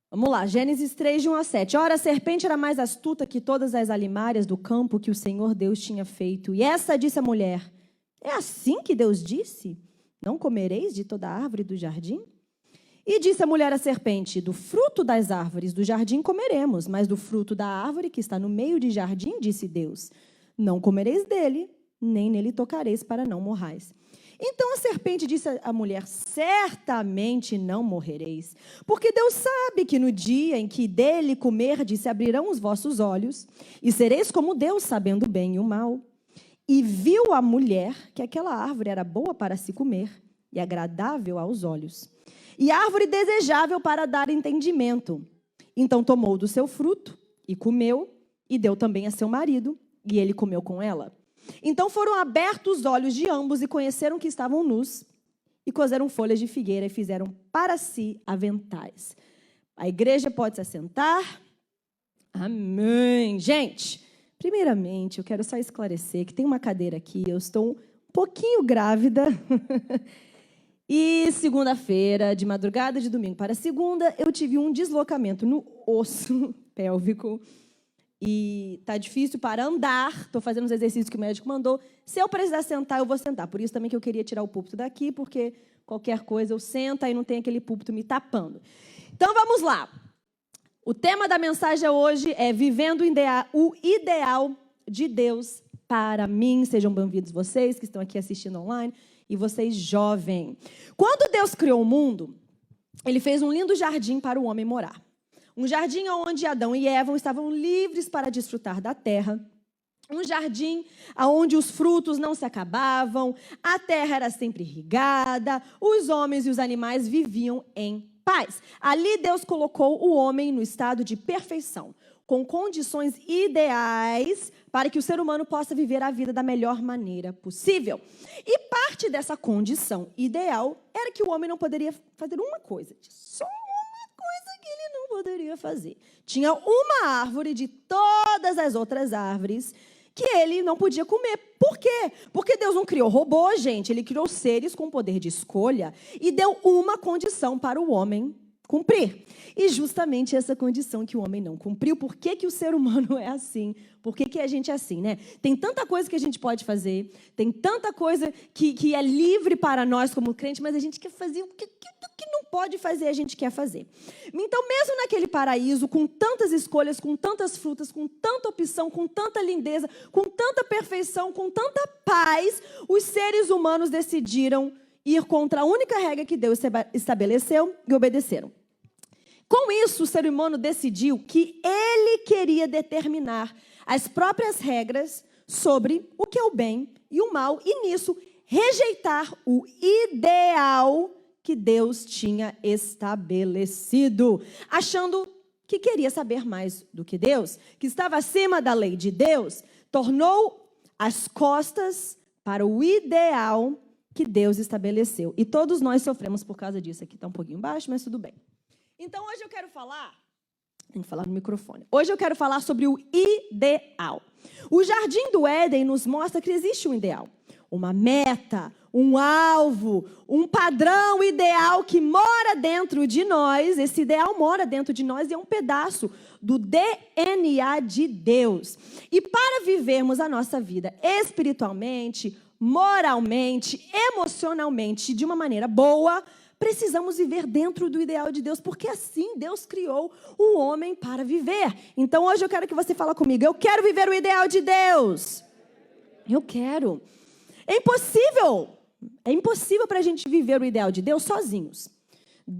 Vamos lá, Gênesis 3, de 1 a 7. Ora, a serpente era mais astuta que todas as alimárias do campo que o Senhor Deus tinha feito. E essa disse à mulher, é assim que Deus disse? Não comereis de toda árvore do jardim? E disse a mulher à serpente, do fruto das árvores do jardim comeremos, mas do fruto da árvore que está no meio do jardim, disse Deus, não comereis dele, nem nele tocareis para não morrais. Então a serpente disse à mulher, certamente não morrereis, porque Deus sabe que no dia em que dele comerdes se abrirão os vossos olhos, e sereis como Deus, sabendo o bem e o mal. E viu a mulher que aquela árvore era boa para se comer, e agradável aos olhos, e árvore desejável para dar entendimento. Então tomou do seu fruto, e comeu, e deu também a seu marido, e ele comeu com ela. Então foram abertos os olhos de ambos e conheceram que estavam nus e coseram folhas de figueira e fizeram para si aventais. A igreja pode se assentar. Amém. Gente, primeiramente eu quero só esclarecer que tem uma cadeira aqui, eu estou um pouquinho grávida. E segunda-feira, de madrugada de domingo para segunda, eu tive um deslocamento no osso pélvico. E tá difícil para andar, estou fazendo os exercícios que o médico mandou. Se eu precisar sentar, eu vou sentar. Por isso também que eu queria tirar o púlpito daqui, porque qualquer coisa eu sento e não tem aquele púlpito me tapando. Então vamos lá. O tema da mensagem hoje é Vivendo o Ideal de Deus para mim. Sejam bem-vindos vocês que estão aqui assistindo online e vocês jovens. Quando Deus criou o mundo, Ele fez um lindo jardim para o homem morar. Um jardim onde Adão e Eva estavam livres para desfrutar da terra. Um jardim onde os frutos não se acabavam, a terra era sempre irrigada, os homens e os animais viviam em paz. Ali Deus colocou o homem no estado de perfeição, com condições ideais para que o ser humano possa viver a vida da melhor maneira possível. E parte dessa condição ideal era que o homem não poderia fazer uma coisa, só que ele não poderia fazer. Tinha uma árvore de todas as outras árvores que ele não podia comer. Por quê? Porque Deus não criou robô, gente. Ele criou seres com poder de escolha e deu uma condição para o homem cumprir. E justamente essa condição que o homem não cumpriu. Por que que o ser humano é assim? Por que que a gente é assim, né? Tem tanta coisa que a gente pode fazer, tem tanta coisa que é livre para nós como crente, mas a gente quer fazer o que não pode fazer, a gente quer fazer. Então, mesmo naquele paraíso, com tantas escolhas, com tantas frutas, com tanta opção, com tanta lindeza, com tanta perfeição, com tanta paz, os seres humanos decidiram ir contra a única regra que Deus estabeleceu e obedeceram. Com isso, o ser humano decidiu que ele queria determinar as próprias regras sobre o que é o bem e o mal, e nisso rejeitar o ideal que Deus tinha estabelecido, achando que queria saber mais do que Deus, que estava acima da lei de Deus, tornou as costas para o ideal que Deus estabeleceu. E todos nós sofremos por causa disso. Aqui está um pouquinho baixo, mas tudo bem. Então, hoje eu quero falar... Tem que falar no microfone. Hoje eu quero falar sobre o ideal. O Jardim do Éden nos mostra que existe um ideal. Uma meta, um alvo, um padrão ideal que mora dentro de nós. Esse ideal mora dentro de nós e é um pedaço do DNA de Deus. E para vivermos a nossa vida espiritualmente, moralmente, emocionalmente, de uma maneira boa, precisamos viver dentro do ideal de Deus, porque assim Deus criou o homem para viver. Então hoje eu quero que você fale comigo, eu quero viver o ideal de Deus. Eu quero. É impossível para a gente viver o ideal de Deus sozinhos.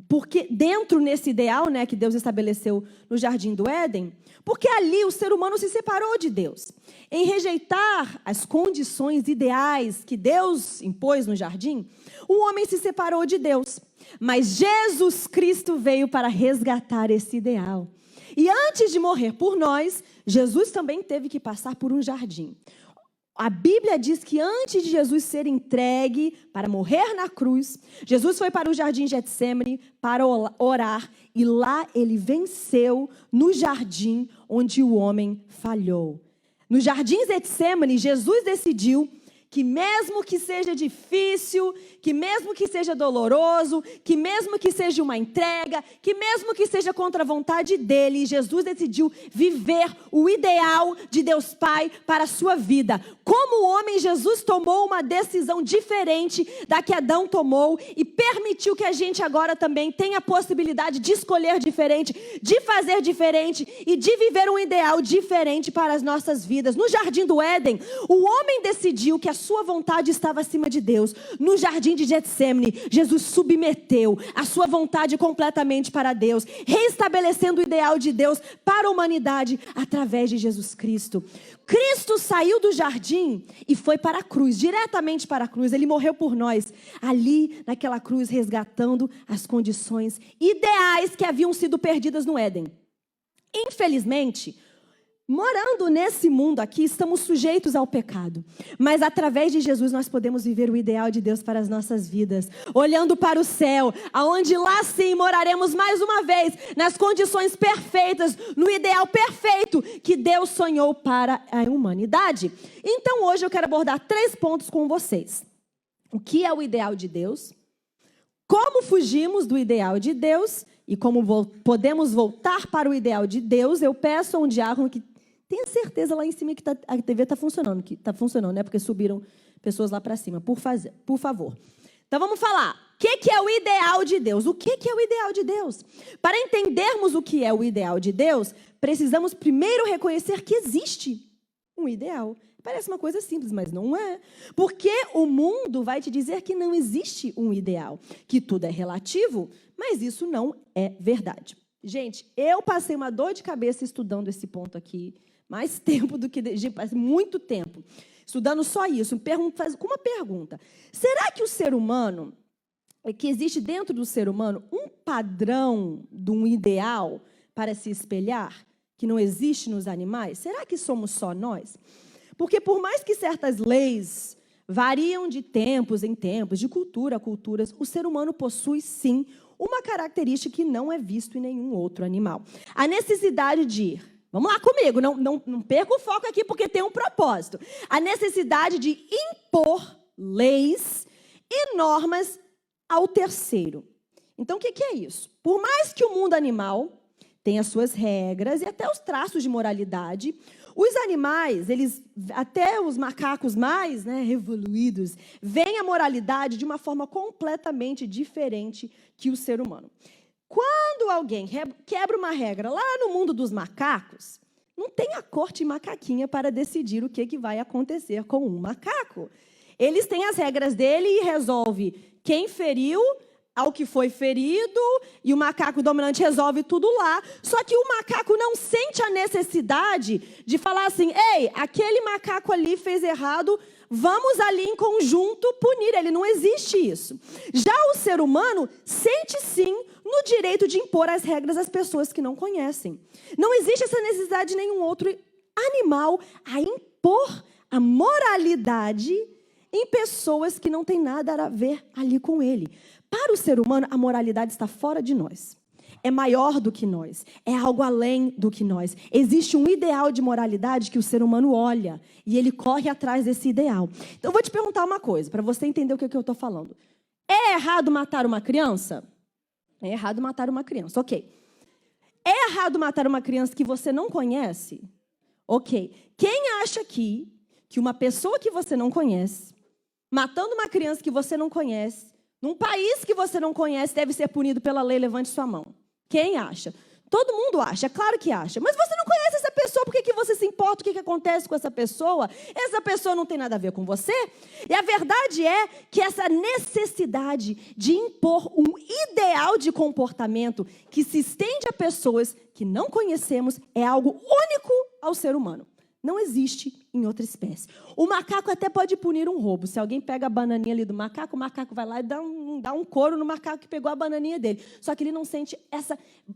Porque dentro nesse ideal, né, que Deus estabeleceu no Jardim do Éden, porque ali o ser humano se separou de Deus. Em rejeitar as condições ideais que Deus impôs no jardim, o homem se separou de Deus. Mas Jesus Cristo veio para resgatar esse ideal. E antes de morrer por nós, Jesus também teve que passar por um jardim. A Bíblia diz que antes de Jesus ser entregue para morrer na cruz, Jesus foi para o jardim Getsêmani para orar e lá ele venceu no jardim onde o homem falhou. No jardim Getsêmani, Jesus decidiu que mesmo que seja difícil, que mesmo que seja doloroso, que mesmo que seja uma entrega, que mesmo que seja contra a vontade dele, Jesus decidiu viver o ideal de Deus Pai para a sua vida. Como homem, Jesus tomou uma decisão diferente da que Adão tomou e permitiu que a gente agora também tenha a possibilidade de escolher diferente, de fazer diferente e de viver um ideal diferente para as nossas vidas. No jardim do Éden, o homem decidiu que a sua vontade estava acima de Deus. No jardim de Getsêmani, Jesus submeteu a sua vontade completamente para Deus, reestabelecendo o ideal de Deus para a humanidade através de Jesus Cristo. Cristo saiu do jardim e foi para a cruz, diretamente para a cruz. Ele morreu por nós, ali naquela cruz, resgatando as condições ideais que haviam sido perdidas no Éden. Infelizmente, morando nesse mundo aqui, estamos sujeitos ao pecado. Mas através de Jesus nós podemos viver o ideal de Deus para as nossas vidas. Olhando para o céu, aonde lá sim moraremos mais uma vez, nas condições perfeitas, no ideal perfeito que Deus sonhou para a humanidade. Então hoje eu quero abordar 3 pontos com vocês. O que é o ideal de Deus? Como fugimos do ideal de Deus? E como podemos voltar para o ideal de Deus? Eu peço a um diácono que tenha certeza lá em cima que a TV está funcionando, né? Porque subiram pessoas lá para cima, por favor. Então vamos falar, o que é o ideal de Deus? O que é o ideal de Deus? Para entendermos o que é o ideal de Deus, precisamos primeiro reconhecer que existe um ideal. Parece uma coisa simples, mas não é. Porque o mundo vai te dizer que não existe um ideal, que tudo é relativo, mas isso não é verdade. Gente, eu passei uma dor de cabeça estudando esse ponto aqui, mais tempo do que muito tempo, estudando só isso, com uma pergunta. Será que o ser humano, que existe dentro do ser humano um padrão de um ideal para se espelhar, que não existe nos animais? Será que somos só nós? Porque por mais que certas leis variam de tempos em tempos, de cultura a culturas, o ser humano possui, sim, uma característica que não é visto em nenhum outro animal. A necessidade de ir. Vamos lá comigo, não perca o foco aqui porque tem um propósito. A necessidade de impor leis e normas ao terceiro. Então, o que é isso? Por mais que o mundo animal tenha suas regras e até os traços de moralidade, os animais, até os macacos mais evoluídos, veem a moralidade de uma forma completamente diferente que o ser humano. Quando alguém quebra uma regra lá no mundo dos macacos, não tem a corte macaquinha para decidir o que vai acontecer com um macaco. Eles têm as regras dele e resolve quem feriu ao que foi ferido, e o macaco dominante resolve tudo lá. Só que o macaco não sente a necessidade de falar assim, ei, aquele macaco ali fez errado, vamos ali em conjunto punir ele. Não existe isso. Já o ser humano sente sim no direito de impor as regras às pessoas que não conhecem. Não existe essa necessidade de nenhum outro animal a impor a moralidade em pessoas que não têm nada a ver ali com ele. Para o ser humano, a moralidade está fora de nós. É maior do que nós. É algo além do que nós. Existe um ideal de moralidade que o ser humano olha e ele corre atrás desse ideal. Então, eu vou te perguntar uma coisa, para você entender o que eu estou falando. É errado matar uma criança? É errado matar uma criança, ok. É errado matar uma criança que você não conhece? Ok. Quem acha aqui que uma pessoa que você não conhece, matando uma criança que você não conhece, num país que você não conhece, deve ser punido pela lei? Levante sua mão. Quem acha? Todo mundo acha, é claro que acha. Mas você não conhece essa pessoa, por que você se importa? O que acontece com essa pessoa? Essa pessoa não tem nada a ver com você. E a verdade é que essa necessidade de impor um ideal de comportamento que se estende a pessoas que não conhecemos é algo único ao ser humano. Não existe em outra espécie. O macaco até pode punir um roubo. Se alguém pega a bananinha ali do macaco, o macaco vai lá e dá um couro no macaco que pegou a bananinha dele. Só que ele não sente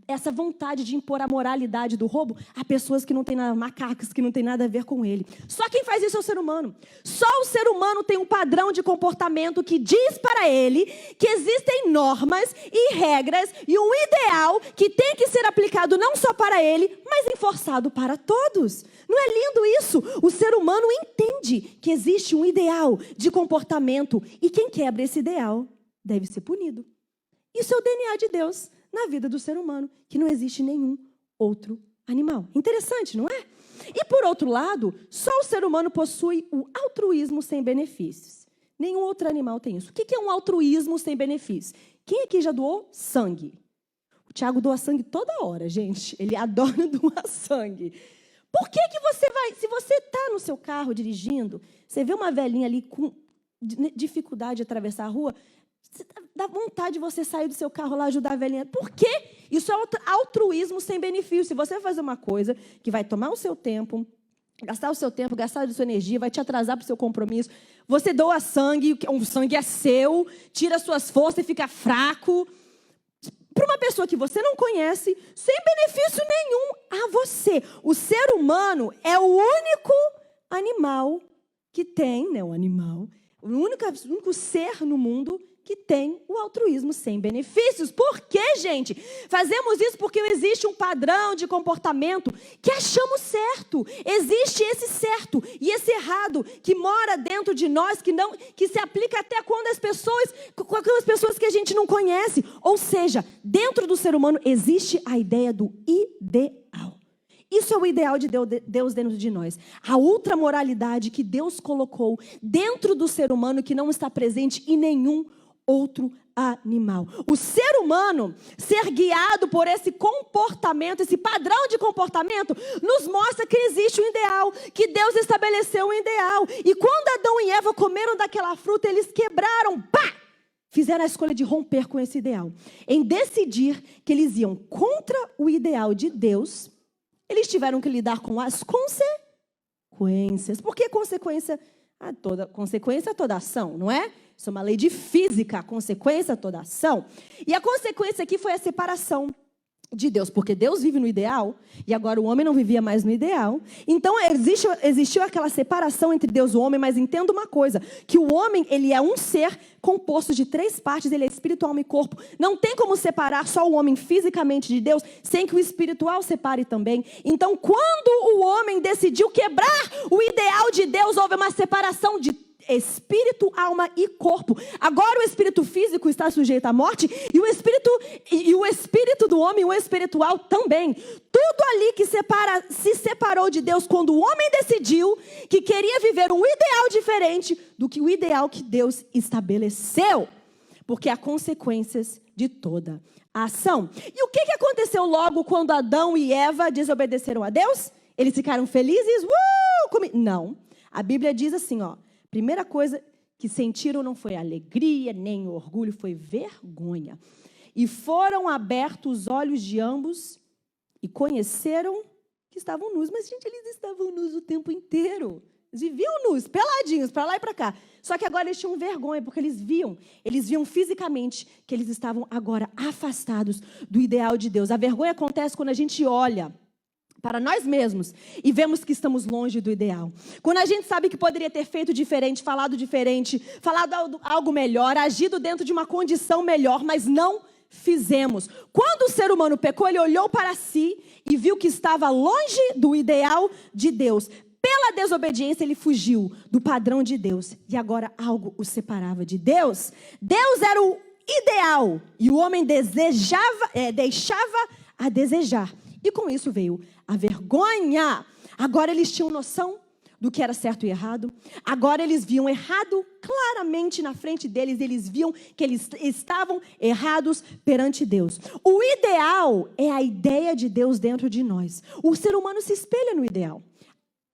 essa vontade de impor a moralidade do roubo a pessoas que não têm nada, macacos que não têm nada a ver com ele. Só quem faz isso é o ser humano. Só o ser humano tem um padrão de comportamento que diz para ele que existem normas e regras e um ideal que tem que ser aplicado não só para ele, mas enforçado para todos. Não é lindo isso? O ser ser humano entende que existe um ideal de comportamento e quem quebra esse ideal deve ser punido. Isso é o DNA de Deus na vida do ser humano, que não existe nenhum outro animal. Interessante, não é? E por outro lado, só o ser humano possui o altruísmo sem benefícios. Nenhum outro animal tem isso. O que é um altruísmo sem benefícios? Quem aqui já doou sangue? O Tiago doa sangue toda hora, gente. Ele adora doar sangue. Por que você vai... Se você está no seu carro dirigindo, você vê uma velhinha ali com dificuldade de atravessar a rua, dá vontade de você sair do seu carro lá e ajudar a velhinha. Por quê? Isso é altruísmo sem benefício. Se você fazer uma coisa que vai tomar o seu tempo, gastar a sua energia, vai te atrasar para o seu compromisso, você doa sangue, o sangue é seu, tira as suas forças e fica fraco, para uma pessoa que você não conhece, sem benefício nenhum a você. O ser humano é o único animal que tem, né, o único ser no mundo que tem o altruísmo sem benefícios. Por quê, gente? Fazemos isso porque existe um padrão de comportamento que achamos certo. Existe esse certo e esse errado que mora dentro de nós, que se aplica até com as pessoas que a gente não conhece. Ou seja, dentro do ser humano existe a ideia do ideal. Isso é o ideal de Deus dentro de nós. A ultramoralidade que Deus colocou dentro do ser humano que não está presente em nenhum outro animal. O ser humano ser guiado por esse comportamento, esse padrão de comportamento, nos mostra que existe um ideal, que Deus estabeleceu um ideal. E quando Adão e Eva comeram daquela fruta, eles quebraram, fizeram a escolha de romper com esse ideal. Em decidir que eles iam contra o ideal de Deus, eles tiveram que lidar com as consequências. Por que consequência? Consequência a toda ação, não é? Isso é uma lei de física, a consequência a toda ação. E a consequência aqui foi a separação de Deus, porque Deus vive no ideal, e agora o homem não vivia mais no ideal. Então existiu aquela separação entre Deus e o homem, mas entenda uma coisa, que o homem, ele é um ser composto de 3 partes, ele é espírito, alma e corpo. Não tem como separar só o homem fisicamente de Deus, sem que o espiritual separe também. Então, quando o homem decidiu quebrar o ideal de Deus, houve uma separação de espírito, alma e corpo. Agora o espírito físico está sujeito à morte e o espírito do homem, o espiritual também. Tudo ali que se separou de Deus quando o homem decidiu que queria viver um ideal diferente do que o ideal que Deus estabeleceu. Porque há consequências de toda a ação. E o que aconteceu logo quando Adão e Eva desobedeceram a Deus? Eles ficaram felizes? Não. A Bíblia diz assim, ó. Primeira coisa que sentiram não foi alegria, nem orgulho, foi vergonha. E foram abertos os olhos de ambos e conheceram que estavam nus. Mas, gente, eles estavam nus o tempo inteiro. Eles viviam nus, peladinhos, para lá e para cá. Só que agora eles tinham vergonha, porque eles viam fisicamente que eles estavam agora afastados do ideal de Deus. A vergonha acontece quando a gente olha para nós mesmos e vemos que estamos longe do ideal. Quando a gente sabe que poderia ter feito diferente, falado algo melhor, agido dentro de uma condição melhor, mas não fizemos. Quando o ser humano pecou, ele olhou para si e viu que estava longe do ideal de Deus. Pela desobediência, ele fugiu do padrão de Deus. E agora algo o separava de Deus. Deus era o ideal e o homem deixava a desejar. E com isso veio a vergonha. Agora eles tinham noção do que era certo e errado. Agora eles viam errado claramente na frente deles. Eles viam que eles estavam errados perante Deus. O ideal é a ideia de Deus dentro de nós. O ser humano se espelha no ideal.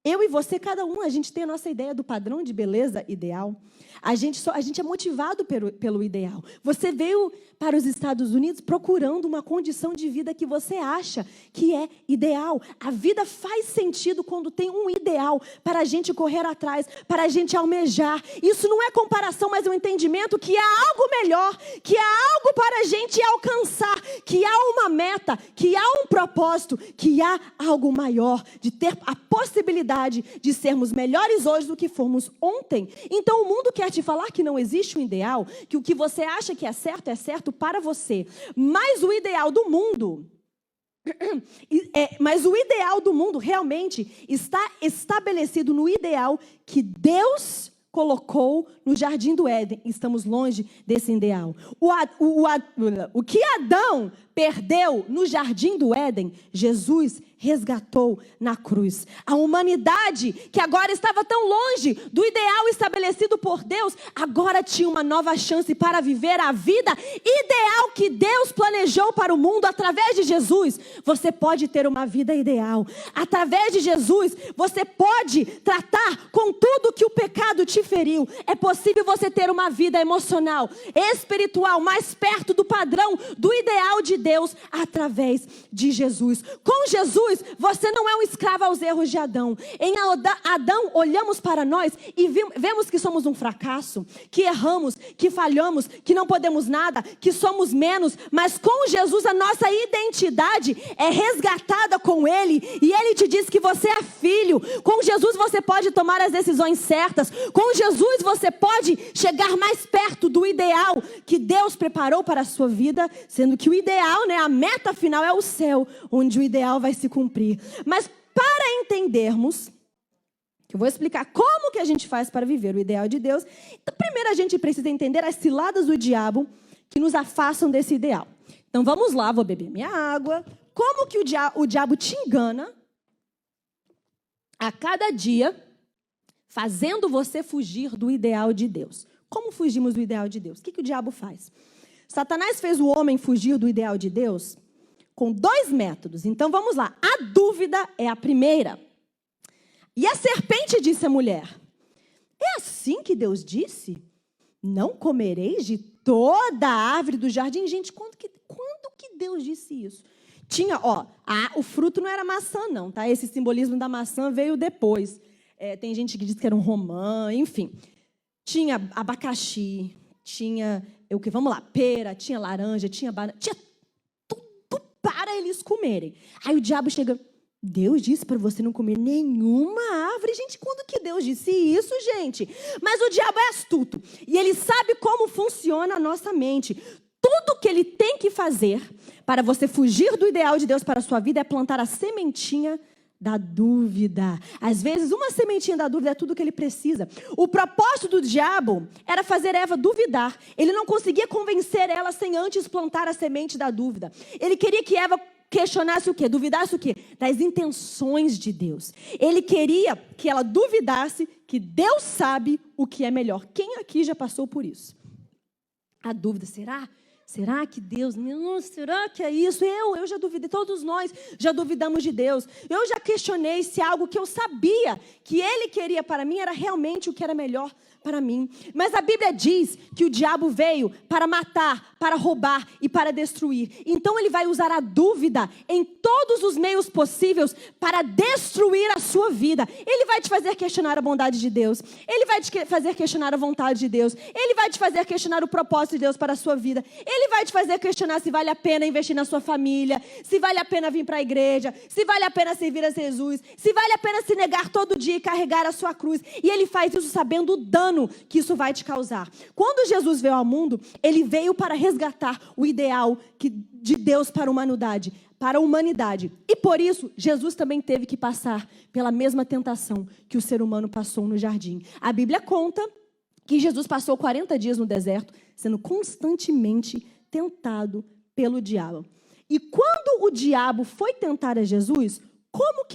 Eu e você, cada um, a gente tem a nossa ideia do padrão de beleza ideal. A gente é motivado pelo ideal. Você veio para os Estados Unidos procurando uma condição de vida que você acha que é ideal. A vida faz sentido quando tem um ideal para a gente correr atrás, para a gente almejar. Isso não é comparação, mas um entendimento que há algo melhor, que há algo para a gente alcançar, que há uma meta, que há um propósito, que há algo maior, de ter a possibilidade de sermos melhores hoje do que fomos ontem. Então o mundo quer te falar que não existe um ideal, que o que você acha que é certo para você. Mas o ideal do mundo Mas o ideal do mundo realmente está estabelecido no ideal que Deus colocou no Jardim do Éden. Estamos longe desse ideal. O que Adão perdeu no Jardim do Éden, Jesus resgatou na cruz. A humanidade, que agora estava tão longe do ideal estabelecido por Deus, agora tinha uma nova chance para viver a vida ideal que Deus planejou para o mundo através de Jesus. Você pode ter uma vida ideal. Através de Jesus, você pode tratar com tudo que o pecado te feriu. É possível você ter uma vida emocional, espiritual, mais perto do padrão, do ideal de Deus, através de Jesus. Com Jesus, você não é um escravo aos erros de Adão. Em Adão, olhamos para nós e vemos que somos um fracasso, que erramos, que falhamos, que não podemos nada, que somos menos. Mas com Jesus, a nossa identidade é resgatada com Ele. E Ele te diz que você é filho. Com Jesus, você pode tomar as decisões certas. Com Jesus, você pode chegar mais perto do ideal que Deus preparou para a sua vida. Sendo que o ideal, a meta final é o céu, onde o ideal vai se cumprir. Mas para entendermos, que eu vou explicar como que a gente faz para viver o ideal de Deus, então, primeiro a gente precisa entender as ciladas do diabo que nos afastam desse ideal. Então vamos lá, vou beber minha água. Como que o diabo te engana a cada dia, fazendo você fugir do ideal de Deus? Como fugimos do ideal de Deus? O que o diabo faz? Satanás fez o homem fugir do ideal de Deus com 2 métodos. Então vamos lá. A dúvida é a primeira. E a serpente disse à mulher: é assim que Deus disse? Não comereis de toda a árvore do jardim? Gente, quando que Deus disse isso? Tinha, o fruto não era maçã não, tá? Esse simbolismo da maçã veio depois. Tem gente que diz que era um romã, enfim. Tinha abacaxi, tinha, vamos lá, pera, tinha laranja, tinha banana, tinha para eles comerem. Aí o diabo chega: Deus disse para você não comer nenhuma árvore. Gente, quando que Deus disse isso, gente? Mas o diabo é astuto. E ele sabe como funciona a nossa mente. Tudo que ele tem que fazer para você fugir do ideal de Deus para a sua vida é plantar a sementinha da dúvida. Às vezes, uma sementinha da dúvida é tudo que ele precisa. O propósito do diabo era fazer Eva duvidar. Ele não conseguia convencer ela sem antes plantar a semente da dúvida. Ele queria que Eva questionasse o quê? Duvidasse o quê? Das intenções de Deus. Ele queria que ela duvidasse que Deus sabe o que é melhor. Quem aqui já passou por isso? A dúvida, será? Será que Deus, não, será que é isso? Eu já duvidei, todos nós já duvidamos de Deus. Eu já questionei se algo que eu sabia que Ele queria para mim era realmente o que era melhor para mim. Mas a Bíblia diz que o diabo veio para matar, para roubar e para destruir. Então ele vai usar a dúvida em todos os meios possíveis para destruir a sua vida. Ele vai te fazer questionar a bondade de Deus. Ele vai te fazer questionar a vontade de Deus. Ele vai te fazer questionar o propósito de Deus para a sua vida. Ele vai te fazer questionar se vale a pena investir na sua família, se vale a pena vir para a igreja, se vale a pena servir a Jesus, se vale a pena se negar todo dia e carregar a sua cruz. E ele faz isso sabendo o dano que isso vai te causar. Quando Jesus veio ao mundo, ele veio para resgatar o ideal de Deus para a humanidade. E por isso, Jesus também teve que passar pela mesma tentação que o ser humano passou no jardim. A Bíblia conta que Jesus passou 40 dias no deserto, sendo constantemente tentado pelo diabo. E quando o diabo foi tentar a Jesus, como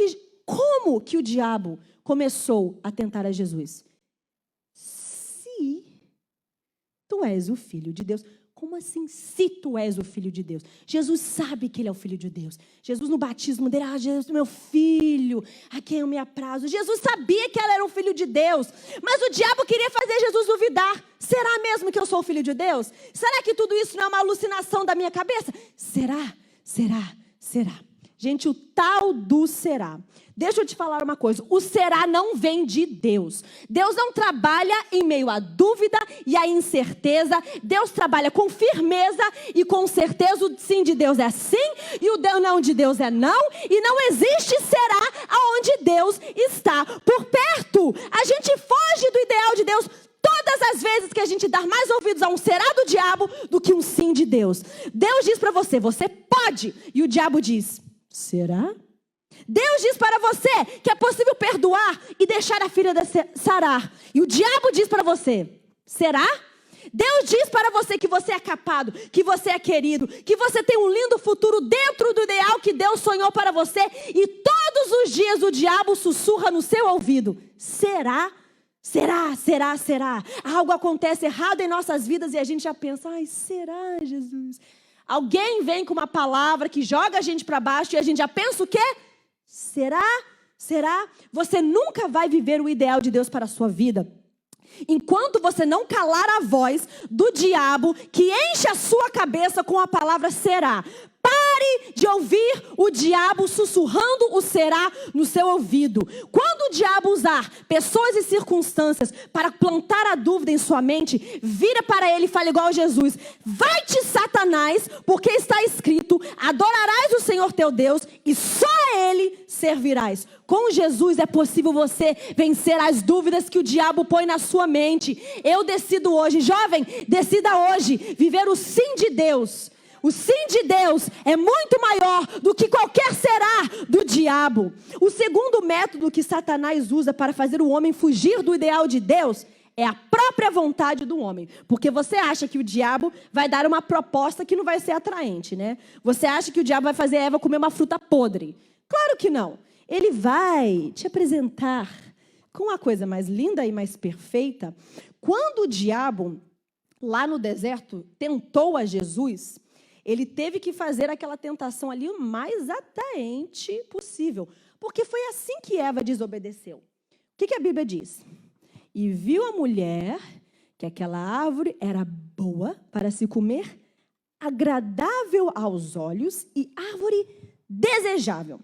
que o diabo começou a tentar a Jesus? Se tu és o Filho de Deus. Como assim, se tu és o Filho de Deus? Jesus sabe que ele é o Filho de Deus. Jesus no batismo dele, Jesus, meu filho, a quem eu me aprazo. Jesus sabia que ela era um Filho de Deus. Mas o diabo queria fazer Jesus duvidar. Será mesmo que eu sou o Filho de Deus? Será que tudo isso não é uma alucinação da minha cabeça? Será? Gente, o tal do será. Deixa eu te falar uma coisa, o será não vem de Deus. Deus não trabalha em meio à dúvida e à incerteza. Deus trabalha com firmeza e com certeza. O sim de Deus é sim e o não de Deus é não. E não existe será aonde Deus está por perto. A gente foge do ideal de Deus todas as vezes que a gente dá mais ouvidos a um será do diabo do que um sim de Deus. Deus diz para você, você pode. E o diabo diz, Será? Deus diz para você que é possível perdoar e deixar a ferida sarar. E o diabo diz para você, será? Deus diz para você que você é capado, que você é querido, que você tem um lindo futuro dentro do ideal que Deus sonhou para você. E todos os dias o diabo sussurra no seu ouvido, será? Será, será, será? Algo acontece errado em nossas vidas e a gente já pensa, ai, será, Jesus? Alguém vem com uma palavra que joga a gente para baixo e a gente já pensa o quê? Será? Será? Você nunca vai viver o ideal de Deus para a sua vida enquanto você não calar a voz do diabo que enche a sua cabeça com a palavra será. Pare de ouvir o diabo sussurrando o será no seu ouvido. Quando o diabo usar pessoas e circunstâncias para plantar a dúvida em sua mente, vira para ele e fala igual Jesus, vai-te Satanás, porque está escrito, adorarás o Senhor teu Deus e só a ele servirás. Com Jesus é possível você vencer as dúvidas que o diabo põe na sua mente. Eu decido hoje, jovem, decida hoje viver o sim de Deus. O sim de Deus é muito maior do que qualquer será do diabo. O segundo método que Satanás usa para fazer o homem fugir do ideal de Deus é a própria vontade do homem. Porque você acha que o diabo vai dar uma proposta que não vai ser atraente, né? Você acha que o diabo vai fazer Eva comer uma fruta podre. Claro que não. Ele vai te apresentar com a coisa mais linda e mais perfeita. Quando o diabo, lá no deserto, tentou a Jesus, ele teve que fazer aquela tentação ali o mais atraente possível. Porque foi assim que Eva desobedeceu. O que a Bíblia diz? E viu a mulher que aquela árvore era boa para se comer, agradável aos olhos e árvore desejável.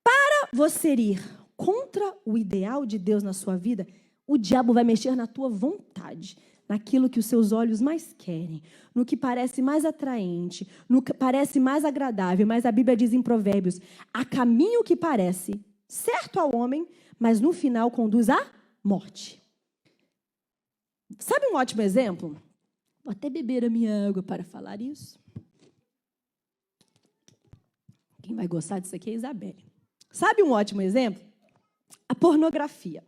Para você ir contra o ideal de Deus na sua vida, o diabo vai mexer na tua vontade, naquilo que os seus olhos mais querem, no que parece mais atraente, no que parece mais agradável. Mas a Bíblia diz em Provérbios, há caminho que parece certo ao homem, mas no final conduz à morte. Sabe um ótimo exemplo? Vou até beber a minha água para falar isso. Quem vai gostar disso aqui é a Isabelle. Sabe um ótimo exemplo? A pornografia.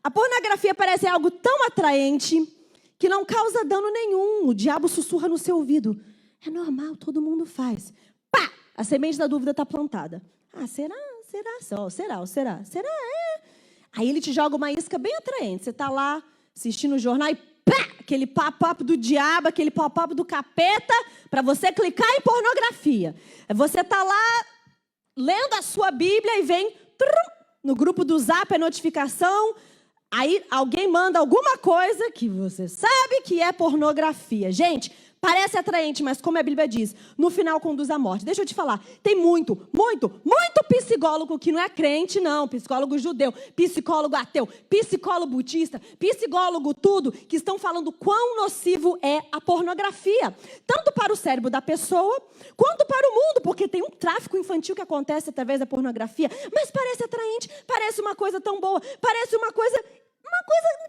A pornografia parece algo tão atraente que não causa dano nenhum. O diabo sussurra no seu ouvido. É normal, todo mundo faz. Pá! A semente da dúvida está plantada. Ah, será? Será? É. Aí ele te joga uma isca bem atraente. Você está lá assistindo o jornal e pá! Aquele pop-up do diabo, aquele pop-up do capeta, para você clicar em pornografia. Você está lá lendo a sua Bíblia e vem no grupo do Zap a notificação. Aí alguém manda alguma coisa que você sabe que é pornografia. Gente, parece atraente, mas como a Bíblia diz, no final conduz à morte. Deixa eu te falar, tem muito psicólogo que não é crente, não. Psicólogo judeu, psicólogo ateu, psicólogo budista, psicólogo tudo, que estão falando quão nocivo é a pornografia. Tanto para o cérebro da pessoa, quanto para o mundo, porque tem um tráfico infantil que acontece através da pornografia. Mas parece atraente, parece uma coisa tão boa, parece uma coisa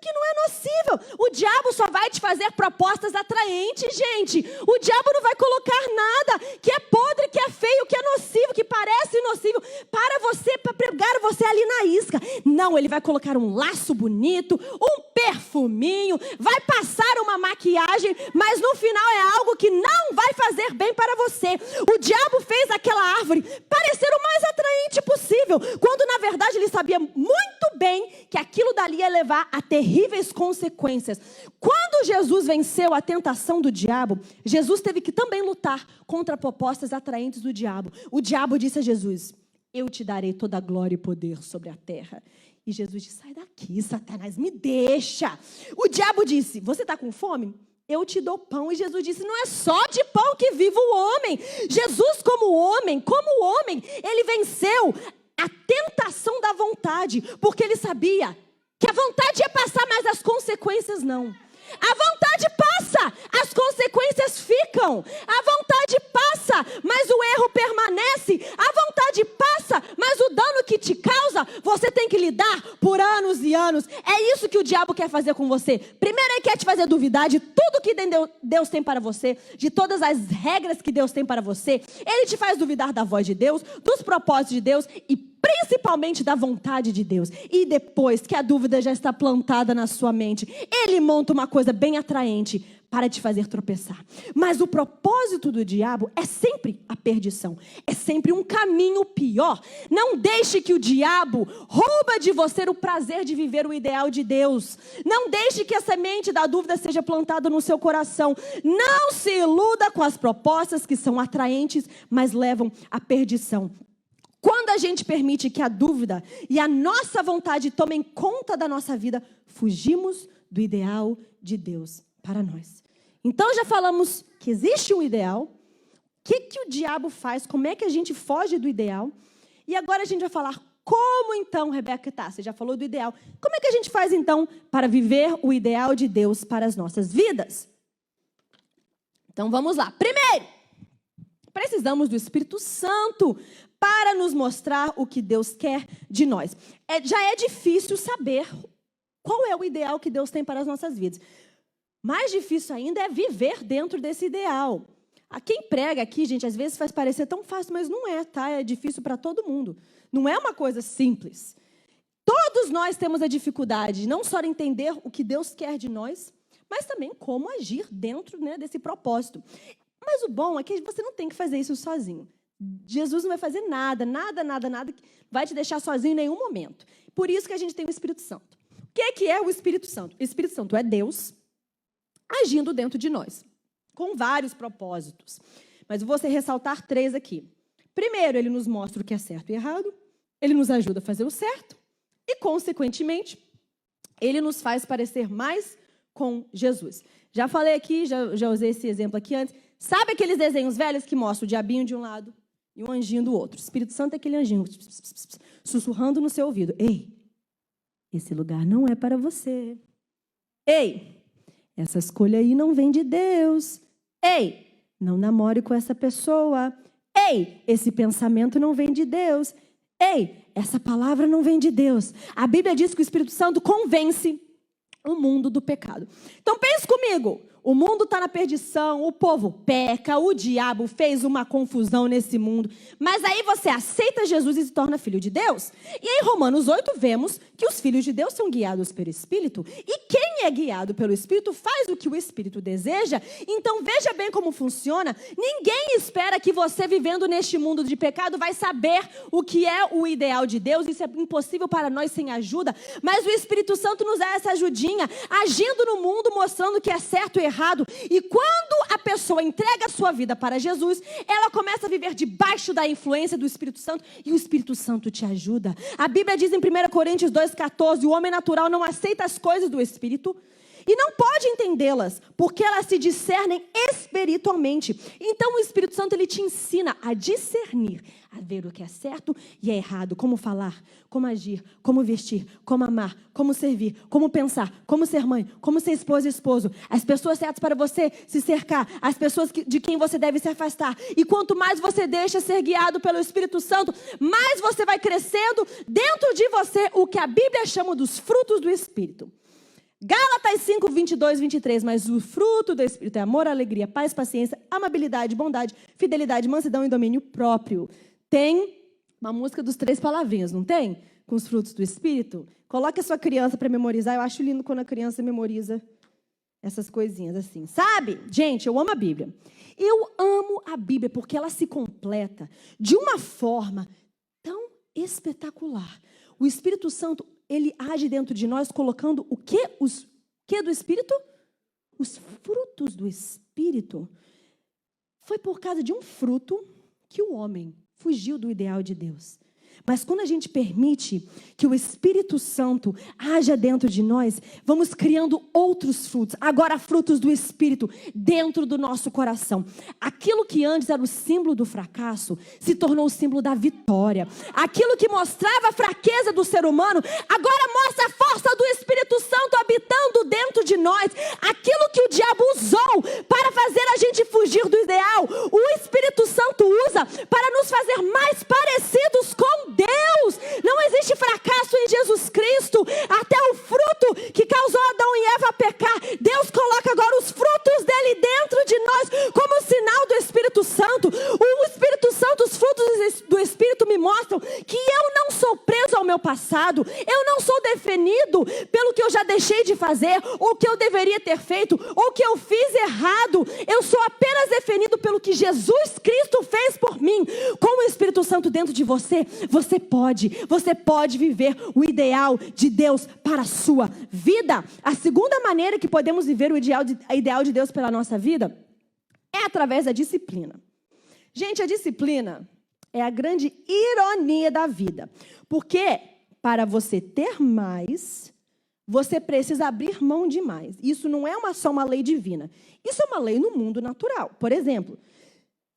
que não é nocível. O diabo só vai te fazer propostas atraentes, gente. O diabo não vai colocar nada que é podre, que é feio, que é nocivo, que parece nocivo para você, para pregar você ali na isca. Não, ele vai colocar um laço bonito, um perfuminho, vai passar uma maquiagem, mas no final é algo que não vai fazer bem para você. O diabo fez aquela árvore parecer o mais atraente possível, quando na verdade ele sabia muito bem que aquilo dali ia levar a terríveis consequências. Quando Jesus venceu a tentação do diabo, Jesus teve que também lutar contra propostas atraentes do diabo. O diabo disse a Jesus, eu te darei toda a glória e poder sobre a terra. E Jesus disse, sai daqui, Satanás, me deixa. O diabo disse, você está com fome? Eu te dou pão. E Jesus disse, não é só de pão que vive o homem. Jesus como homem, ele venceu a tentação da vontade, porque ele sabia que a vontade ia passar, mas as consequências não. A vontade passa, as consequências ficam. A vontade passa, mas o erro permanece. A vontade passa, mas o dano que te causa, você tem que lidar por anos e anos. É isso que o diabo quer fazer com você. Primeiro ele quer te fazer duvidar de tudo que Deus tem para você, de todas as regras que Deus tem para você. Ele te faz duvidar da voz de Deus, dos propósitos de Deus e principalmente da vontade de Deus. E depois que a dúvida já está plantada na sua mente, ele monta uma coisa bem atraente para te fazer tropeçar. Mas o propósito do diabo é sempre a perdição. É sempre um caminho pior. Não deixe que o diabo rouba de você o prazer de viver o ideal de Deus. Não deixe que a semente da dúvida seja plantada no seu coração. Não se iluda com as propostas que são atraentes, mas levam à perdição. Quando a gente permite que a dúvida e a nossa vontade tomem conta da nossa vida, fugimos do ideal de Deus para nós. Então já falamos que existe um ideal. O que o diabo faz? Como é que a gente foge do ideal? E agora a gente vai falar como então, Rebeca, você já falou do ideal. Como é que a gente faz então para viver o ideal de Deus para as nossas vidas? Então vamos lá. Primeiro, precisamos do Espírito Santo para nos mostrar o que Deus quer de nós. Já é difícil saber qual é o ideal que Deus tem para as nossas vidas. Mais difícil ainda é viver dentro desse ideal. A quem prega aqui, gente, às vezes faz parecer tão fácil, mas não é, tá? É difícil para todo mundo. Não é uma coisa simples. Todos nós temos a dificuldade não só de entender o que Deus quer de nós, mas também como agir dentro, né, desse propósito. Mas o bom é que você não tem que fazer isso sozinho. Jesus não vai fazer nada que vai te deixar sozinho em nenhum momento. Por isso que a gente tem o Espírito Santo. O que é o Espírito Santo? O Espírito Santo é Deus agindo dentro de nós, com vários propósitos. Mas eu vou ressaltar 3 aqui. Primeiro, ele nos mostra o que é certo e errado. Ele nos ajuda a fazer o certo. E, consequentemente, ele nos faz parecer mais com Jesus. Já falei aqui, já usei esse exemplo aqui antes. Sabe aqueles desenhos velhos que mostram o diabinho de um lado e um anjinho do outro? O Espírito Santo é aquele anjinho sussurrando no seu ouvido. Ei, esse lugar não é para você. Ei, essa escolha aí não vem de Deus. Ei, não namore com essa pessoa. Ei, esse pensamento não vem de Deus. Ei, essa palavra não vem de Deus. A Bíblia diz que o Espírito Santo convence o mundo do pecado. Então pense comigo. O mundo está na perdição, o povo peca, o diabo fez uma confusão nesse mundo. Mas aí você aceita Jesus e se torna filho de Deus. E em Romanos 8 vemos que os filhos de Deus são guiados pelo Espírito. E quem é guiado pelo Espírito faz o que o Espírito deseja. Então veja bem como funciona. Ninguém espera que você vivendo neste mundo de pecado vai saber o que é o ideal de Deus. Isso é impossível para nós sem ajuda. Mas o Espírito Santo nos dá essa ajudinha, agindo no mundo, mostrando o que é certo e errado. E quando a pessoa entrega a sua vida para Jesus, ela começa a viver debaixo da influência do Espírito Santo e o Espírito Santo te ajuda. A Bíblia diz em 1 Coríntios 2,14, o homem natural não aceita as coisas do Espírito e não pode entendê-las, porque elas se discernem espiritualmente. Então o Espírito Santo ele te ensina a discernir, a ver o que é certo e é errado, como falar, como agir, como vestir, como amar, como servir, como pensar, como ser mãe, como ser esposa e esposo, as pessoas certas para você se cercar, as pessoas de quem você deve se afastar. E quanto mais você deixa ser guiado pelo Espírito Santo, mais você vai crescendo dentro de você o que a Bíblia chama dos frutos do Espírito. Gálatas 5, 22, 23, mas o fruto do Espírito é amor, alegria, paz, paciência, amabilidade, bondade, fidelidade, mansidão e domínio próprio. Tem uma música dos 3 palavrinhas, não tem? Com os frutos do Espírito. Coloque a sua criança para memorizar. Eu acho lindo quando a criança memoriza essas coisinhas assim. Sabe? Gente, eu amo a Bíblia. Eu amo a Bíblia porque ela se completa de uma forma tão espetacular. O Espírito Santo, ele age dentro de nós colocando o quê? O que do Espírito? Os frutos do Espírito. Foi por causa de um fruto que o homem fugiu do ideal de Deus. Mas quando a gente permite que o Espírito Santo haja dentro de nós, vamos criando outros frutos. Agora frutos do Espírito dentro do nosso coração. Aquilo que antes era o símbolo do fracasso, se tornou o símbolo da vitória. Aquilo que mostrava a fraqueza do ser humano, agora mostra a força do Espírito Santo habitando dentro de nós. Aquilo que o diabo usou para fazer a gente fugir do ideal, o Espírito Santo usa para nos fazer mais parecidos com Deus. Não existe fracasso mostram que eu não sou preso ao meu passado, eu não sou definido pelo que eu já deixei de fazer, ou que eu deveria ter feito, ou que eu fiz errado. Eu sou apenas definido pelo que Jesus Cristo fez por mim. Com o Espírito Santo dentro de você, você pode viver o ideal de Deus para a sua vida. A segunda maneira que podemos viver o ideal de Deus pela nossa vida é através da disciplina. Gente, a disciplina é a grande ironia da vida. Porque para você ter mais, você precisa abrir mão de mais. Isso não é só uma lei divina. Isso é uma lei no mundo natural. Por exemplo,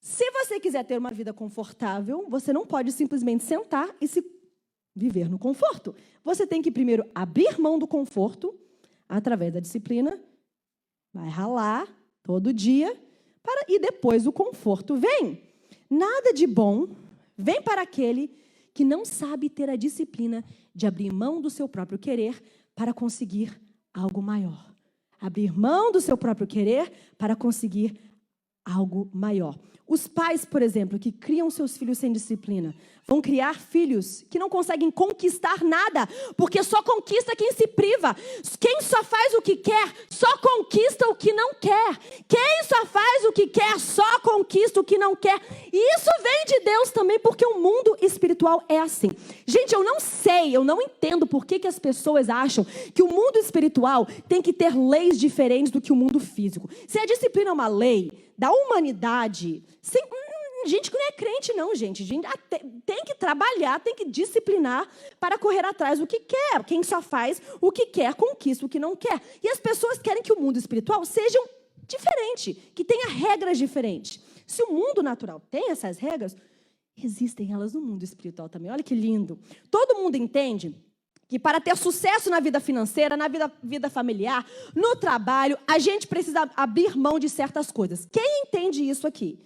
se você quiser ter uma vida confortável, você não pode simplesmente sentar e viver no conforto. Você tem que primeiro abrir mão do conforto através da disciplina. Vai ralar todo dia e depois o conforto vem. Nada de bom vem para aquele que não sabe ter a disciplina de abrir mão do seu próprio querer para conseguir algo maior. Abrir mão do seu próprio querer para conseguir algo maior. Os pais, por exemplo, que criam seus filhos sem disciplina, vão criar filhos que não conseguem conquistar nada, porque só conquista quem se priva. Quem só faz o que quer, só conquista o que não quer. Quem só faz o que quer, só conquista o que não quer. E isso vem de Deus também, porque o mundo espiritual é assim. Gente, eu não entendo por que as pessoas acham que o mundo espiritual tem que ter leis diferentes do que o mundo físico. Se a disciplina é uma lei da humanidade, gente que não é crente não, gente. Tem que trabalhar, tem que disciplinar para correr atrás do que quer. Quem só faz o que quer, conquista o que não quer. E as pessoas querem que o mundo espiritual seja diferente, que tenha regras diferentes. Se o mundo natural tem essas regras, existem elas no mundo espiritual também. Olha que lindo. Todo mundo entende que para ter sucesso na vida financeira, na vida familiar, no trabalho, a gente precisa abrir mão de certas coisas. Quem entende isso aqui?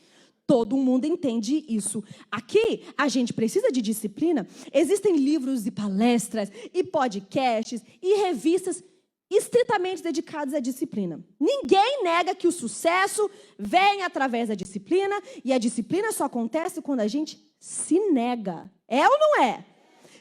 Todo mundo entende isso. Aqui, a gente precisa de disciplina. Existem livros e palestras, e podcasts, e revistas estritamente dedicados à disciplina. Ninguém nega que o sucesso vem através da disciplina, e a disciplina só acontece quando a gente se nega. É ou não é?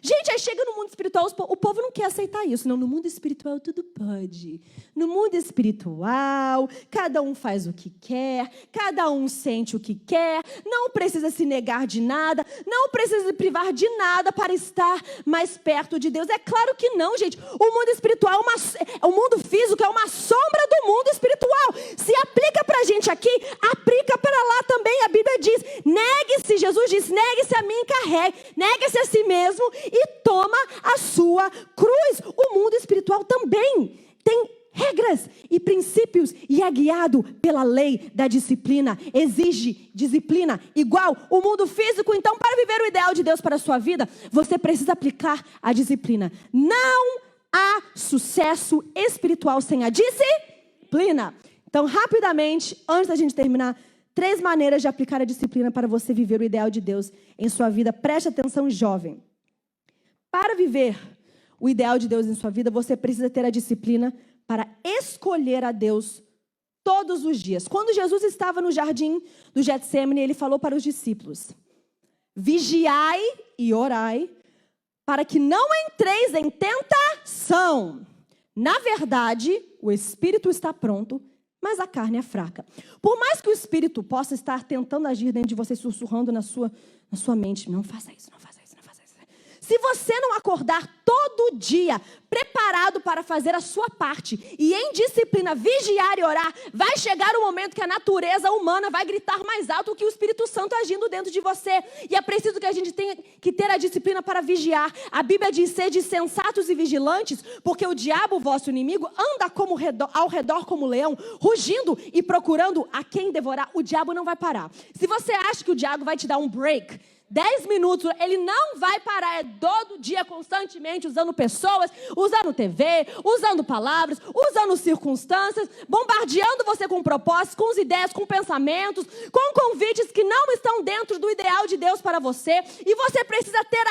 Gente, aí chega no mundo espiritual, o povo não quer aceitar isso. Não, no mundo espiritual tudo pode. No mundo espiritual, cada um faz o que quer, cada um sente o que quer, não precisa se negar de nada, não precisa se privar de nada para estar mais perto de Deus. É claro que não, gente. O mundo espiritual, o mundo físico é uma sombra do mundo espiritual. Se aplica para a gente aqui, aplica para lá também. A Bíblia diz, negue-se, Jesus diz, negue-se a mim e carregue, negue-se a si mesmo e toma a sua cruz. O mundo espiritual também tem regras e princípios e é guiado pela lei da disciplina. Exige disciplina igual o mundo físico. Então, para viver o ideal de Deus para a sua vida, você precisa aplicar a disciplina. Não há sucesso espiritual sem a disciplina. Então, rapidamente, antes da gente terminar, 3 maneiras de aplicar a disciplina para você viver o ideal de Deus em sua vida. Preste atenção, jovem. Para viver o ideal de Deus em sua vida, você precisa ter a disciplina para escolher a Deus todos os dias. Quando Jesus estava no jardim do Getsêmani, ele falou para os discípulos, vigiai e orai, para que não entreis em tentação. Na verdade, o espírito está pronto, mas a carne é fraca. Por mais que o espírito possa estar tentando agir dentro de você, sussurrando na sua mente, não faça isso, não faça isso. Se você não acordar todo dia preparado para fazer a sua parte e em disciplina vigiar e orar, vai chegar o momento que a natureza humana vai gritar mais alto que o Espírito Santo agindo dentro de você. E é preciso que a gente tenha que ter a disciplina para vigiar. A Bíblia diz, sede sensatos e vigilantes, porque o diabo, vosso inimigo, anda ao redor como leão, rugindo e procurando a quem devorar. O diabo não vai parar. Se você acha que o diabo vai te dar um break, 10 minutos, ele não vai parar, é todo dia, constantemente, usando pessoas, usando TV, usando palavras, usando circunstâncias, bombardeando você com propósitos, com ideias, com pensamentos, com convites que não estão dentro do ideal de Deus para você, e você precisa ter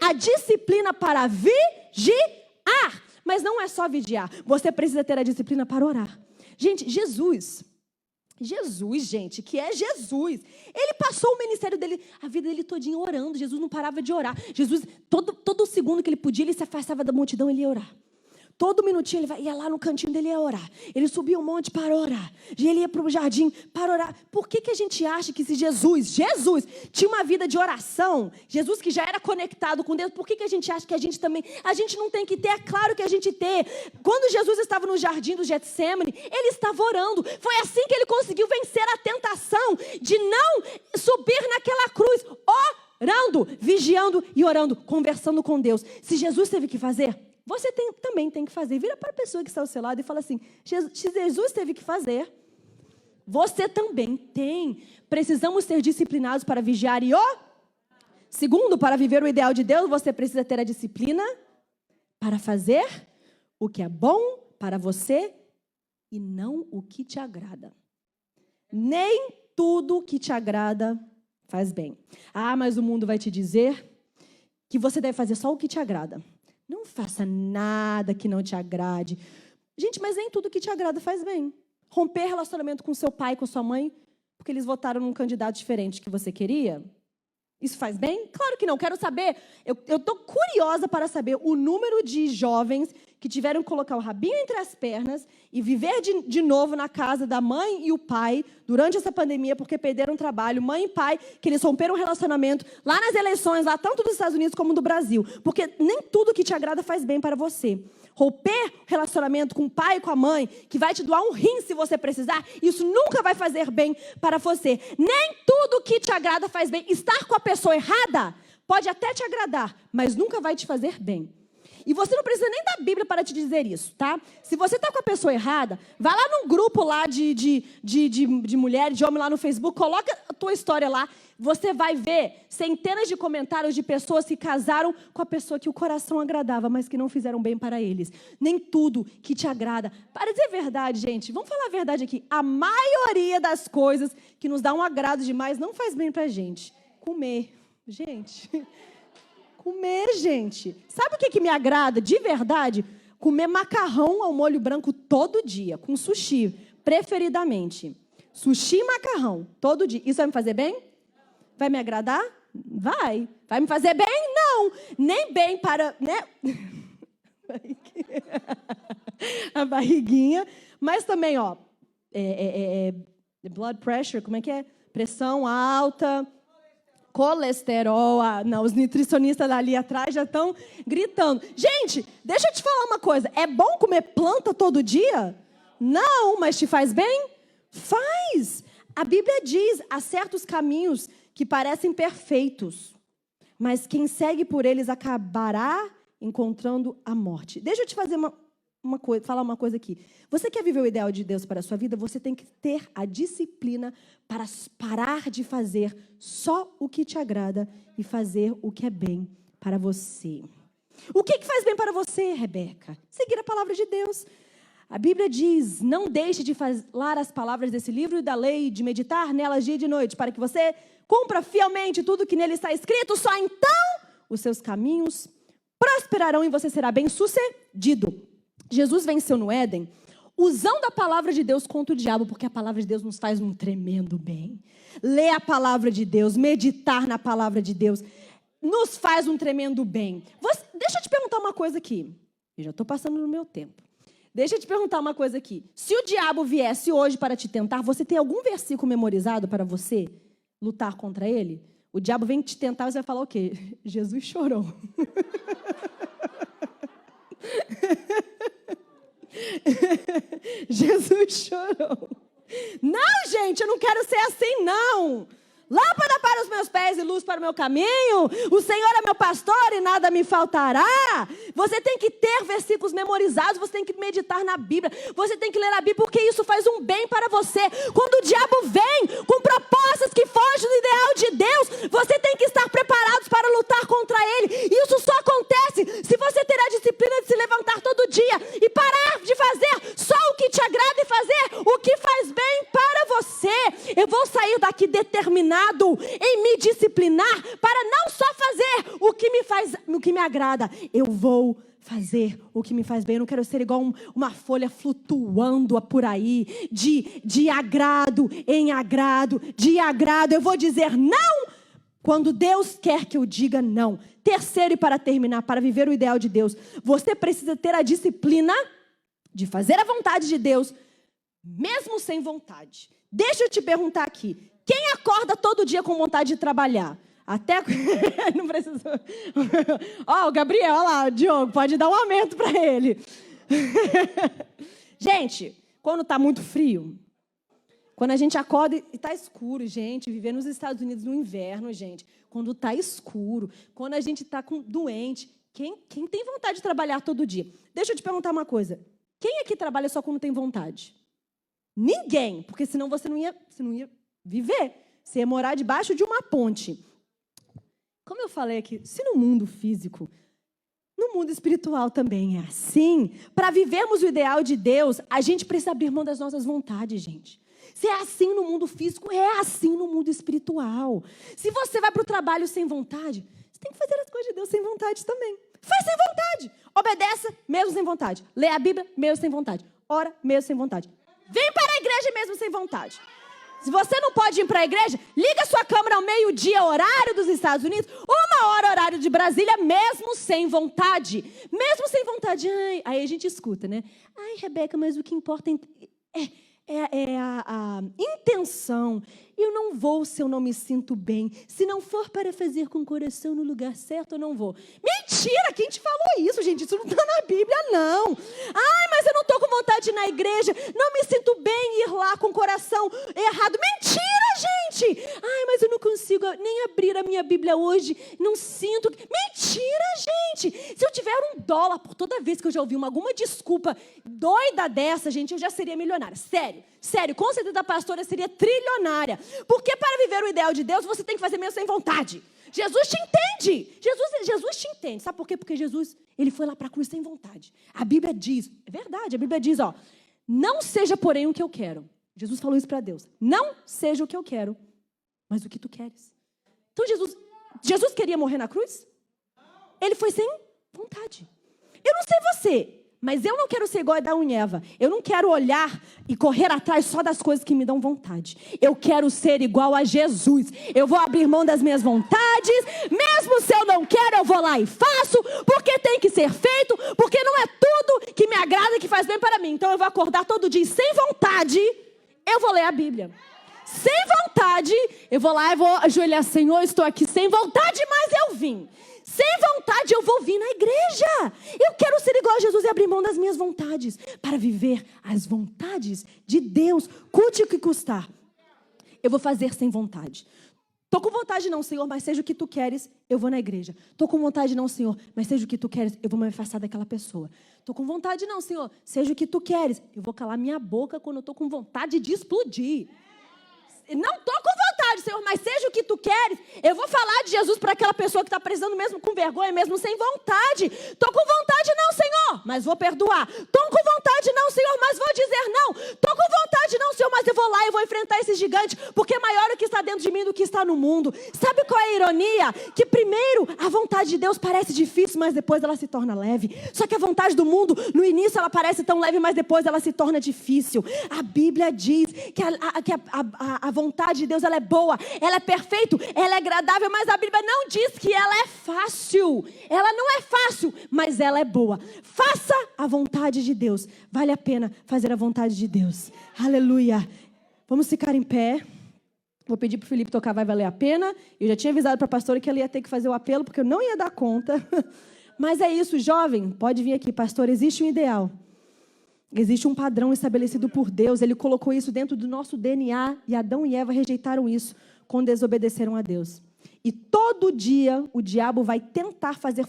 a disciplina para vigiar, mas não é só vigiar, você precisa ter a disciplina para orar. Gente, Jesus, Jesus, gente, que é Jesus. Ele passou o ministério dele, a vida dele todinha orando. Jesus não parava de orar. Jesus, todo segundo que ele podia, ele se afastava da multidão, ele ia orar. Todo minutinho ele ia lá no cantinho dele ia orar. Ele subia um monte para orar. E ele ia para o jardim para orar. Por que a gente acha que se Jesus tinha uma vida de oração, Jesus que já era conectado com Deus, por que a gente acha que a gente também, a gente não tem que ter? É claro que a gente tem. Quando Jesus estava no jardim do Getsemane, ele estava orando. Foi assim que ele conseguiu vencer a tentação de não subir naquela cruz, orando, vigiando e orando, conversando com Deus. Se Jesus teve que fazer, você também tem que fazer. Vira para a pessoa que está ao seu lado e fala assim: se Jesus teve que fazer, você também tem. Precisamos ser disciplinados para vigiar e Segundo, para viver o ideal de Deus, você precisa ter a disciplina para fazer o que é bom para você e não o que te agrada. Nem tudo que te agrada faz bem. Ah, mas o mundo vai te dizer que você deve fazer só o que te agrada. Não faça nada que não te agrade. Gente, mas nem tudo que te agrada faz bem. Romper relacionamento com seu pai, com sua mãe, porque eles votaram num candidato diferente que você queria, isso faz bem? Claro que não. Quero saber, eu estou curiosa para saber o número de jovens que tiveram que colocar o rabinho entre as pernas e viver de novo na casa da mãe e o pai durante essa pandemia, porque perderam trabalho, mãe e pai, que eles romperam um relacionamento lá nas eleições, lá tanto dos Estados Unidos como do Brasil, porque nem tudo que te agrada faz bem para você. Romper relacionamento com o pai e com a mãe, que vai te doar um rim se você precisar, isso nunca vai fazer bem para você. Nem tudo que te agrada faz bem. Estar com a pessoa errada pode até te agradar, mas nunca vai te fazer bem. E você não precisa nem da Bíblia para te dizer isso, tá? Se você está com a pessoa errada, vai lá num grupo lá de mulheres, de homem lá no Facebook, coloca a tua história lá, você vai ver centenas de comentários de pessoas que casaram com a pessoa que o coração agradava, mas que não fizeram bem para eles. Nem tudo que te agrada. Para dizer a verdade, gente, vamos falar a verdade aqui. A maioria das coisas que nos dá um agrado demais não faz bem para a gente. Comer, gente... Comer, gente. Sabe o que me agrada de verdade? Comer macarrão ao molho branco todo dia, com sushi, preferidamente. Sushi e macarrão, todo dia. Isso vai me fazer bem? Vai me agradar? Vai. Vai me fazer bem? Não. Nem bem para... né? A barriguinha. Mas também, blood pressure, como é que é? Pressão alta... colesterol, os nutricionistas ali atrás já estão gritando. Gente, deixa eu te falar uma coisa. É bom comer planta todo dia? Não, mas te faz bem? Faz. A Bíblia diz, há certos caminhos que parecem perfeitos, mas quem segue por eles acabará encontrando a morte. Deixa eu te fazer falar uma coisa aqui. Você quer viver o ideal de Deus para a sua vida? Você tem que ter a disciplina para parar de fazer só o que te agrada e fazer o que é bem para você. O que faz bem para você, Rebeca? Seguir a palavra de Deus. A Bíblia diz, não deixe de falar as palavras desse livro e da lei, de meditar nelas dia e de noite, para que você cumpra fielmente tudo que nele está escrito. Só então os seus caminhos prosperarão e você será bem-sucedido. Jesus venceu no Éden usando a palavra de Deus contra o diabo, porque a palavra de Deus nos faz um tremendo bem. Ler a palavra de Deus, meditar na palavra de Deus, nos faz um tremendo bem. Deixa eu te perguntar uma coisa aqui. Eu já estou passando no meu tempo. Deixa eu te perguntar uma coisa aqui. Se o diabo viesse hoje para te tentar, você tem algum versículo memorizado para você lutar contra ele? O diabo vem te tentar e você vai falar o quê? Jesus chorou. Jesus chorou. Não, gente, eu não quero ser assim, não. Lâmpada para os meus pés e luz para o meu caminho. O Senhor é meu pastor e nada me faltará. Você tem que ter versículos memorizados. Você tem que meditar na Bíblia. Você tem que ler a Bíblia porque isso faz um bem para você. Quando o diabo vem com propostas que fogem do ideal de Deus, você tem que estar preparado para lutar contra ele. Isso só acontece se você ter a disciplina de se levantar todo dia e parar de fazer só o que te agrada e fazer o que faz bem para você. Eu vou sair daqui determinado em me disciplinar para não só fazer o que me faz o que me agrada. Eu vou fazer o que me faz bem. Eu não quero ser igual uma folha flutuando por aí, de agrado em agrado, de agrado. Eu vou dizer não quando Deus quer que eu diga não. Terceiro, e para terminar, para viver o ideal de Deus, você precisa ter a disciplina de fazer a vontade de Deus, mesmo sem vontade. Deixa eu te perguntar aqui, quem acorda todo dia com vontade de trabalhar? Até... Não precisa... Ó, o Gabriel, olha lá, Diogo, pode dar um aumento para ele. Gente, quando está muito frio, quando a gente acorda e está escuro, gente, viver nos Estados Unidos no inverno, gente, quando está escuro, quando a gente está doente, quem tem vontade de trabalhar todo dia? Deixa eu te perguntar uma coisa. Quem aqui trabalha só quando tem vontade? Ninguém, porque senão você não ia viver. Você ia morar debaixo de uma ponte. Como eu falei aqui, se no mundo físico, no mundo espiritual também é assim. Para vivermos o ideal de Deus, a gente precisa abrir mão das nossas vontades, gente. Se é assim no mundo físico, é assim no mundo espiritual. Se você vai para o trabalho sem vontade, você tem que fazer as coisas de Deus sem vontade também. Faz sem vontade. Obedeça, mesmo sem vontade. Lê a Bíblia, mesmo sem vontade. Ora, mesmo sem vontade. Vem para a igreja mesmo sem vontade. Se você não pode ir para a igreja, liga sua câmera ao meio-dia, horário dos Estados Unidos, 1h, horário de Brasília, mesmo sem vontade. Mesmo sem vontade. Ai, aí a gente escuta, né? Ai, Rebeca, mas o que importa é a intenção. Eu não vou se eu não me sinto bem. Se não for para fazer com o coração no lugar certo, eu não vou. Mentira! Quem te falou isso, gente? Isso não está na Bíblia, não. Ai, mas eu não estou com vontade de ir na igreja. Não me sinto bem ir lá com o coração errado. Mentira, gente! Ai, mas eu não consigo nem abrir a minha Bíblia hoje. Não sinto. Mentira, gente! Se eu tiver $1 por toda vez que eu já ouvi alguma desculpa doida dessa, gente, eu já seria milionária. Sério, com certeza a pastora seria trilionária. Porque para viver o ideal de Deus, você tem que fazer mesmo sem vontade. Jesus te entende. Jesus te entende. Sabe por quê? Porque Jesus, ele foi lá para a cruz sem vontade. A Bíblia diz, é verdade, a Bíblia diz, ó, não seja porém o que eu quero. Jesus falou isso para Deus. Não seja o que eu quero, mas o que tu queres. Então Jesus queria morrer na cruz? Ele foi sem vontade. Eu não sei você, mas eu não quero ser igual a Adão e Eva. Eu não quero olhar e correr atrás só das coisas que me dão vontade. Eu quero ser igual a Jesus. Eu vou abrir mão das minhas vontades. Mesmo se eu não quero, eu vou lá e faço. Porque tem que ser feito. Porque não é tudo que me agrada que faz bem para mim. Então eu vou acordar todo dia sem vontade. Eu vou ler a Bíblia. Sem vontade, eu vou lá e vou ajoelhar. Senhor, estou aqui sem vontade, mas eu vim. Sem vontade eu vou vir na igreja. Eu quero ser igual a Jesus e abrir mão das minhas vontades para viver as vontades de Deus, custe o que custar. Eu vou fazer sem vontade. Estou com vontade não, Senhor, mas seja o que tu queres, eu vou na igreja. Estou com vontade não, Senhor, mas seja o que tu queres, eu vou me afastar daquela pessoa. Estou com vontade não, Senhor, seja o que tu queres, eu vou calar minha boca quando eu estou com vontade de explodir. Não estou com vontade, Senhor, mas seja o que tu queres. Eu vou falar de Jesus para aquela pessoa que está precisando mesmo com vergonha, mesmo sem vontade. Estou com vontade não, Senhor, mas vou perdoar. Estou com vontade não, Senhor, mas vou dizer não. Estou com vontade não, Senhor, mas eu vou lá e vou enfrentar esse gigante, porque é maior o que está dentro de mim do que está no mundo. Sabe qual é a ironia? Que primeiro a vontade de Deus parece difícil, mas depois ela se torna leve. Só que a vontade do mundo, no início ela parece tão leve, mas depois ela se torna difícil. A Bíblia diz que a vontade de Deus, ela é boa, ela é perfeita, ela é agradável, mas a Bíblia não diz que ela é fácil. Ela não é fácil, mas ela é boa. Faça a vontade de Deus. Vale a pena fazer a vontade de Deus. Aleluia. Vamos ficar em pé. Vou pedir para o Felipe tocar Vai Valer a Pena. Eu já tinha avisado para a pastora que ela ia ter que fazer o apelo, porque eu não ia dar conta. Mas é isso, jovem, pode vir aqui, pastor, existe um ideal. Existe um padrão estabelecido por Deus. Ele colocou isso dentro do nosso DNA. E Adão e Eva rejeitaram isso quando desobedeceram a Deus. E todo dia o diabo vai tentar fazer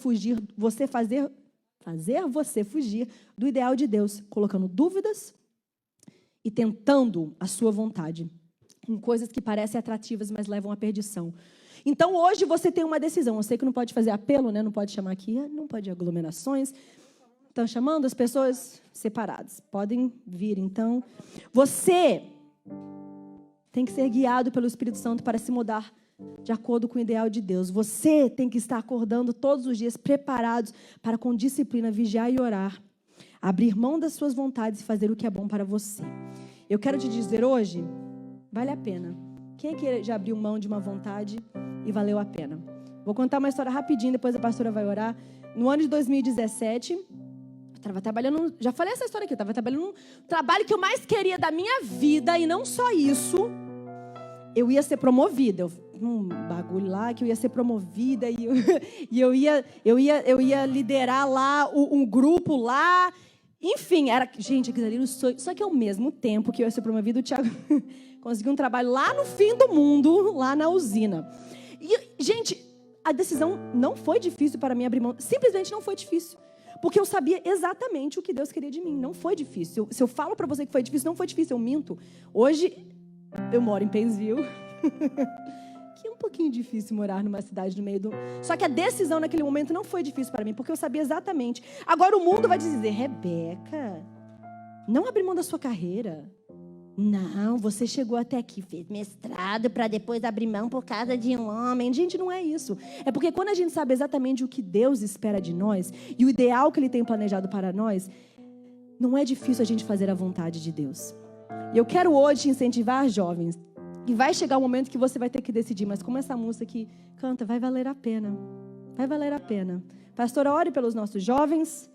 você fugir do ideal de Deus, colocando dúvidas e tentando a sua vontade em coisas que parecem atrativas, mas levam à perdição. Então hoje você tem uma decisão. Eu sei que não pode fazer apelo, né? Não pode chamar aqui, não pode aglomerações. Estão chamando as pessoas separadas. Podem vir, então. Você tem que ser guiado pelo Espírito Santo para se mudar de acordo com o ideal de Deus. Você tem que estar acordando todos os dias, preparados para, com disciplina, vigiar e orar. Abrir mão das suas vontades e fazer o que é bom para você. Eu quero te dizer hoje, vale a pena. Quem é que já abriu mão de uma vontade e valeu a pena? Vou contar uma história rapidinho, depois a pastora vai orar. No ano de 2017, eu estava trabalhando, já falei essa história aqui, eu estava trabalhando num trabalho que eu mais queria da minha vida, e não só isso, eu ia ser promovida. Um bagulho lá que eu ia ser promovida e eu ia liderar lá um grupo lá. Enfim, era, gente, aquilo ali era um sonho. Só que ao mesmo tempo que eu ia ser promovida, o Thiago conseguiu um trabalho lá no fim do mundo, lá na usina. E, gente, a decisão não foi difícil para mim abrir mão. Simplesmente não foi difícil. Porque eu sabia exatamente o que Deus queria de mim. Não foi difícil. Se eu falo para você que foi difícil, não foi difícil, eu minto. Hoje, eu moro em Pennsville. Que é um pouquinho difícil morar numa cidade no meio do... Só que a decisão naquele momento não foi difícil para mim, porque eu sabia exatamente. Agora o mundo vai dizer, Rebeca, não abre mão da sua carreira. Não, você chegou até aqui, fez mestrado para depois abrir mão por causa de um homem. Gente, não é isso. É porque quando a gente sabe exatamente o que Deus espera de nós e o ideal que Ele tem planejado para nós, não é difícil a gente fazer a vontade de Deus. E eu quero hoje incentivar jovens. E vai chegar o momento que você vai ter que decidir, mas como essa música que canta, vai valer a pena. Vai valer a pena. Pastora, ore pelos nossos jovens.